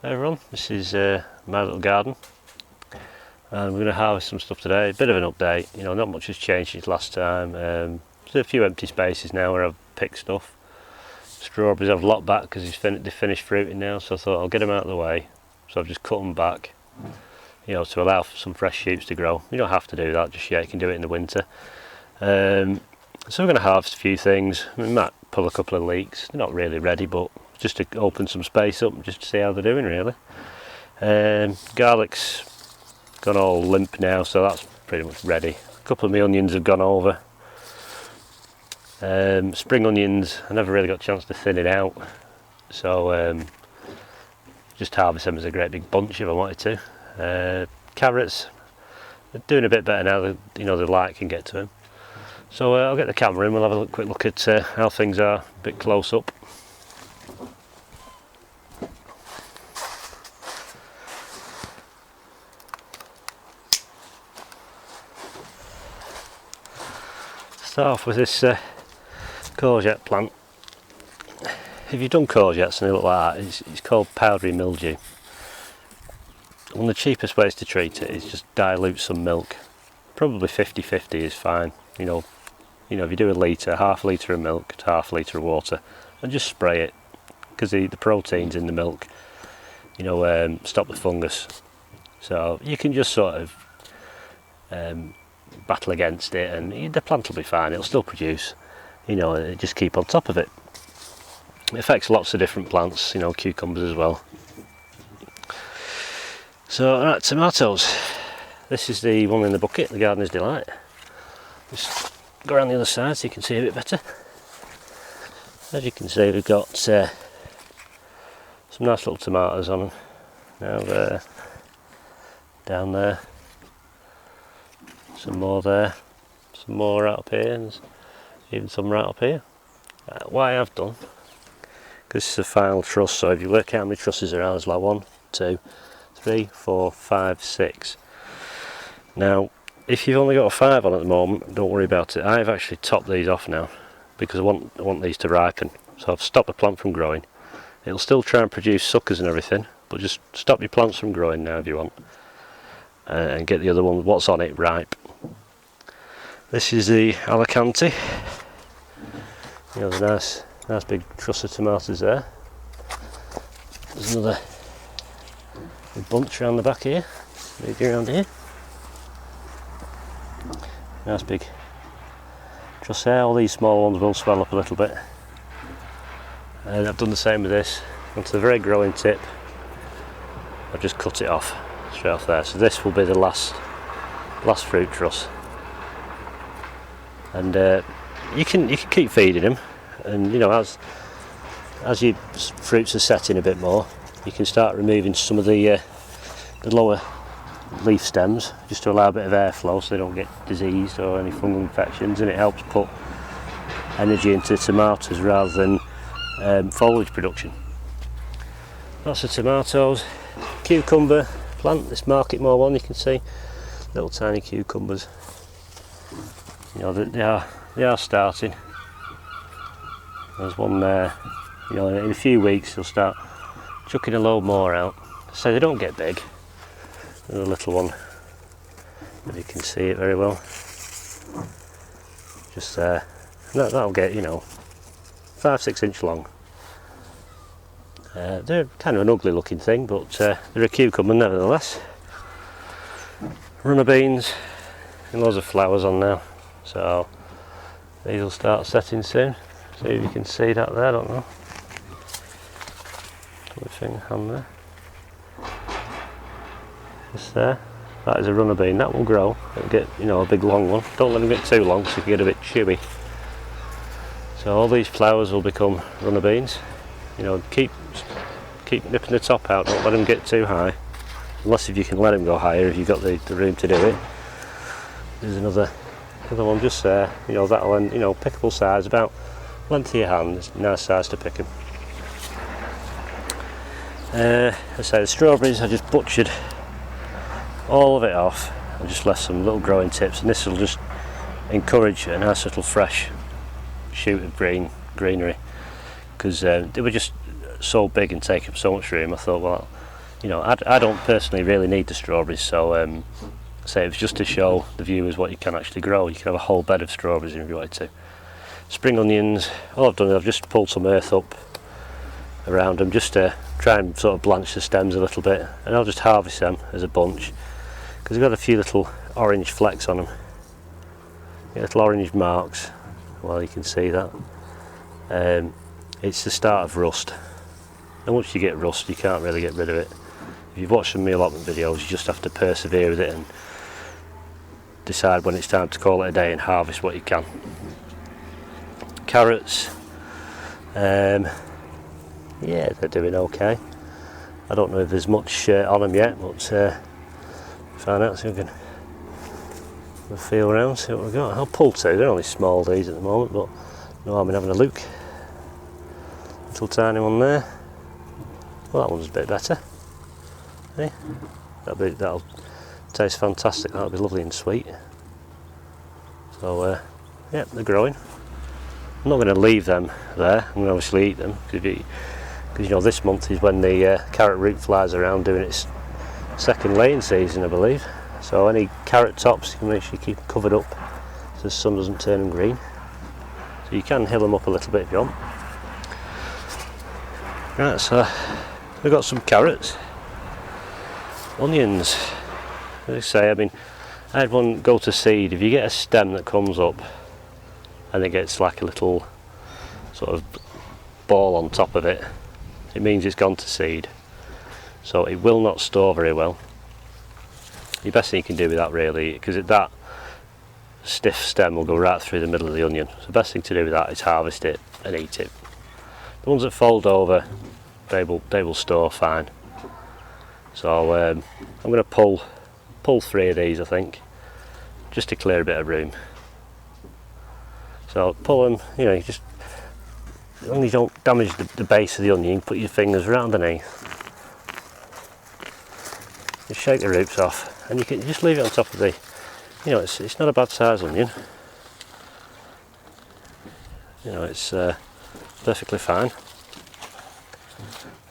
Hey everyone, this is my little garden, and we're going to harvest some stuff today. A bit of an update, not much has changed since last time. There's a few empty spaces now where I've picked stuff. Strawberries I've locked back because they've finished fruiting now, so I thought I'll get them out of the way. So I've just cut them back, to allow for some fresh shoots to grow. You don't have to do that just yet, you can do it in the winter. So we're going to harvest a few things. We might pull a couple of leeks. They're not really ready, but just to open some space up, just to see how they're doing really. Garlic's gone all limp now, so that's pretty much ready. A couple of my onions have gone over. Spring onions, I never really got a chance to thin it out, so just harvest them as a great big bunch if I wanted to. Carrots, they're doing a bit better now, the light can get to them. So I'll get the camera in, we'll have a quick look at how things are, a bit close up. Start off with this courgette plant. If you've done courgettes and they look like that, it's called powdery mildew. One of the cheapest ways to treat it is just dilute some milk. Probably 50-50 is fine. If you do a litre, half a litre of milk to half a litre of water, and just spray it, because the proteins in the milk, stop the fungus. So you can just sort of battle against it, and the plant will be fine. It'll still produce. Just keep on top of it. It affects lots of different plants. Cucumbers as well. So, alright, tomatoes. This is the one in the bucket, the Gardener's Delight. Just go around the other side so you can see a bit better. As you can see, we've got some nice little tomatoes on them. Now there, down there, some more there, some more right up here, and even some right up here. What I have done, because this is a final truss, so if you work out how many trusses there are, there's like 1, 2, 3, 4, 5, 6. Now, if you've only got a 5 on at the moment, don't worry about it. I've actually topped these off now because I want these to ripen. So I've stopped the plant from growing. It'll still try and produce suckers and everything, but just stop your plants from growing now if you want, and get the other one, what's on it, ripe. This is the Alicante. The nice big truss of tomatoes there. There's another bunch around the back here, maybe around here. Nice big truss there. All these small ones will swell up a little bit. And I've done the same with this. Onto the very growing tip, I've just cut it off, straight off there. So this will be the last fruit truss. And you can keep feeding them, and as your fruits are setting a bit more, you can start removing some of the lower leaf stems, just to allow a bit of airflow so they don't get diseased or any fungal infections, and it helps put energy into tomatoes rather than foliage production. Lots of tomatoes. Cucumber plant, this Market More one, you can see little tiny cucumbers. They are starting. There's one there. In a few weeks they'll start chucking a load more out. So they don't get big. There's a little one, if you can see it very well. Just there. That'll get 5-6 inch long. They're kind of an ugly looking thing, but they're a cucumber nevertheless. Runner beans, and loads of flowers on now. So these will start setting soon. See if you can see that there, I don't know. Put my finger on there. Just there. That is a runner bean, that will grow. It'll get, a big long one. Don't let them get too long so you can get a bit chewy. So all these flowers will become runner beans. Keep nipping the top out, don't let them get too high. Unless if you can let them go higher, if you've got the room to do it. There's another one just there. That'll end, pickable size, about length of your hand. It's a nice size to pick them. I say the strawberries, I just butchered all of it off. I just left some little growing tips, and this will just encourage a nice little fresh shoot of greenery, because they were just so big and taking up so much room. I thought, well, you know, I don't personally really need the strawberries, so say it was just to show the viewers what you can actually grow. You can have a whole bed of strawberries if you wanted to. Spring onions, all I've done is I've just pulled some earth up around them just to try and sort of blanch the stems a little bit, and I'll just harvest them as a bunch because they've got a few little orange flecks on them, little orange marks. Well, you can see that. It's the start of rust, and once you get rust you can't really get rid of it. If you've watched some of my allotment videos, you just have to persevere with it and decide when it's time to call it a day and harvest what you can. Carrots, yeah, they're doing okay. I don't know if there's much on them yet, but find out, so we can feel around, see what we've got. I'll pull two, they're only small these at the moment, but no harm in having a look. Little tiny one there. Well, that one's a bit better. Hey? That'll taste fantastic, that'll be lovely and sweet. So yeah, they're growing. I'm not going to leave them there, I'm going to obviously eat them because you know this month is when the carrot root flies around doing its second laying season, I believe. So any carrot tops you can make sure you keep covered up so the sun doesn't turn them green. So you can hill them up a little bit if you want. Right, so we've got some carrots, onions. As I say, I mean, I had one go to seed. If you get a stem that comes up and it gets like a little sort of ball on top of it, it means it's gone to seed. So it will not store very well. The best thing you can do with that really, because that stiff stem will go right through the middle of the onion. So the best thing to do with that is harvest it and eat it. The ones that fold over, they will store fine. So I'm going to pull 3 of these, I think, just to clear a bit of room. So pull them, you know, you just, as long as you don't damage the base of the onion, you can put your fingers right underneath. Just shake the roots off, and you can just leave it on top of the, you know, it's not a bad size onion. You know, it's perfectly fine.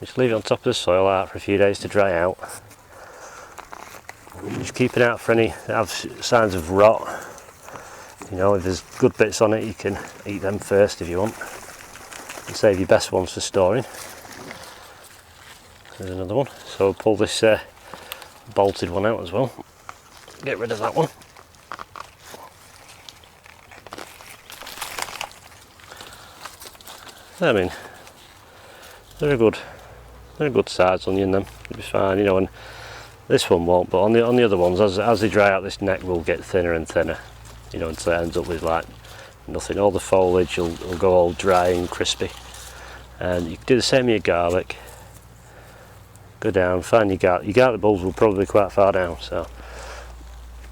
Just leave it on top of the soil out for a few days to dry out. Just keep it out for any that have signs of rot. You know, if there's good bits on it, you can eat them first if you want, and save your best ones for storing. There's another one. So we'll pull this bolted one out as well. Get rid of that one. I mean, they're a good size onion. Them it'll be fine, you know. And this one won't, but on the other ones, as they dry out, this neck will get thinner and thinner, you know, until it ends up with like nothing. All the foliage will go all dry and crispy. And you can do the same with your garlic. Go down, find your garlic bulbs will probably be quite far down, so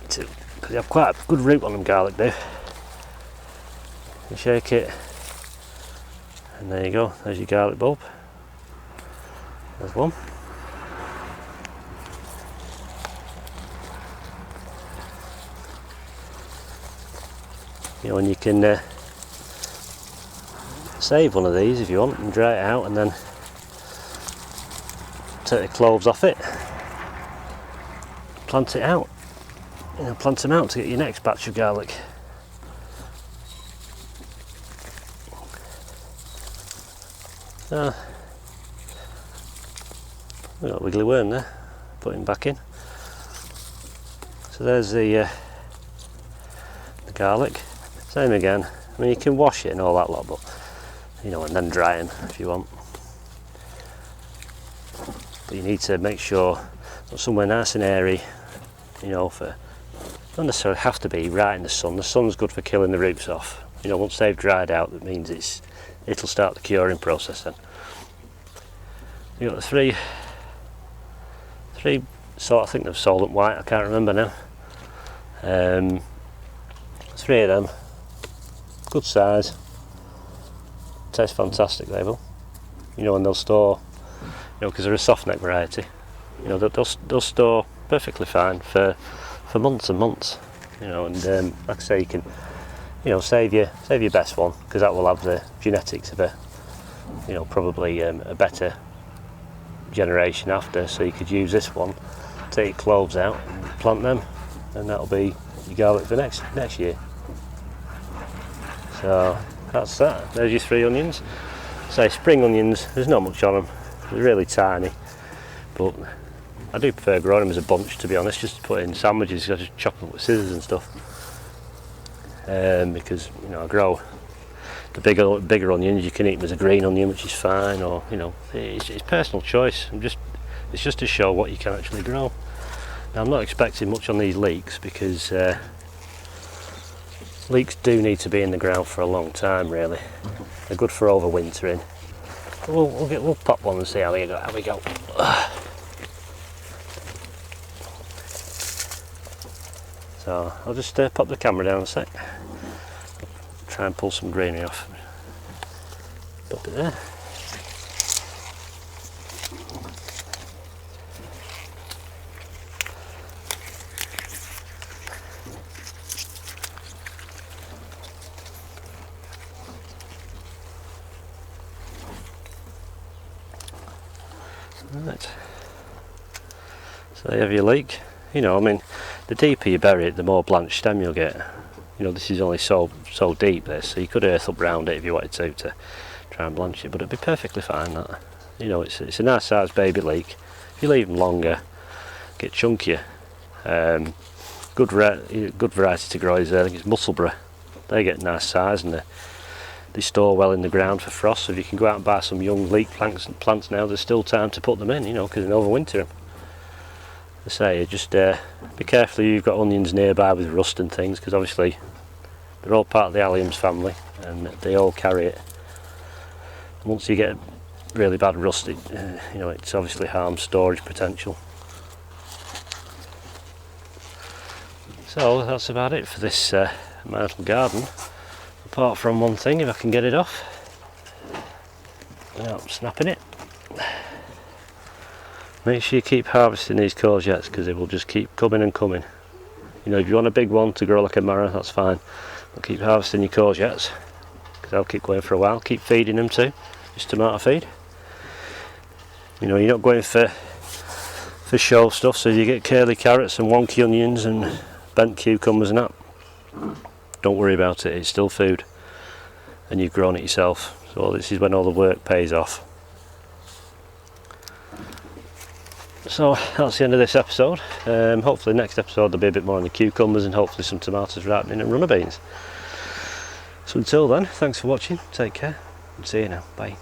because you have quite a good root on them, garlic do. You shake it, and there you go, there's your garlic bulb. There's one. You know, and you can save one of these if you want and dry it out, and then take the cloves off it, plant it out, you know, plant them out to get your next batch of garlic. We've got a wiggly worm there, put him back in. So there's the garlic, same again. I mean, you can wash it and all that lot, but you know, and then dry them if you want. But you need to make sure that somewhere nice and airy, you know, don't necessarily have to be right in the sun. The sun's good for killing the roots off. You know, once they've dried out, that means it'll start the curing process then. You've got the three sort, I think they've sold them white, I can't remember now. 3 of them, good size, taste fantastic, they will. You know, and they'll store, you know, because they're a soft neck variety, you know, they'll store perfectly fine for months and months, you know. And like I say, you can, you know, save your best one, because that will have the genetics of a, you know, probably a better generation after, so you could use this one, take cloves out and plant them, and that'll be your garlic for next year. So that's that. There's your 3 onions. Say spring onions, there's not much on them, they're really tiny, but I do prefer growing them as a bunch, to be honest, just to put in sandwiches. I just chop them with scissors and stuff, because you know, I grow the bigger onions, you can eat them as a green onion, which is fine, or you know, it's personal choice. It's just to show what you can actually grow. Now, I'm not expecting much on these leeks, because leeks do need to be in the ground for a long time, really. They're good for overwintering. We'll pop one and see how we go. So I'll just pop the camera down a sec. Try and pull some greenery off. Pop it there. Right. So you have your leek. You know, I mean, the deeper you bury it, the more blanched stem you'll get. You know, this is only so deep, this, so you could earth up round it if you wanted to try and blanch it, but it'd be perfectly fine. That, you know, it's a nice sized baby leek. If you leave them longer, get chunkier. Good variety to grow is I think it's Musselburgh. They get nice size and they store well in the ground for frost. So if you can go out and buy some young leek plants now, there's still time to put them in. You know, because in overwinter them. I say, just be careful you've got onions nearby with rust and things, because obviously they're all part of the alliums family and they all carry it. And once you get really bad rust, you know, it's obviously harms storage potential. So that's about it for this my little garden, apart from one thing, if I can get it off without snapping it. Make sure you keep harvesting these courgettes, because they will just keep coming and coming. You know, if you want a big one to grow like a marrow, that's fine, but keep harvesting your courgettes, because they'll keep going for a while. Keep feeding them too, just tomato feed. You know, you're not going for show stuff, so you get curly carrots and wonky onions and bent cucumbers and that, don't worry about it, it's still food and you've grown it yourself. So this is when all the work pays off. So that's the end of this episode. Hopefully next episode there'll be a bit more on the cucumbers and hopefully some tomatoes ripening and runner beans. So until then, thanks for watching, take care and see you now, bye.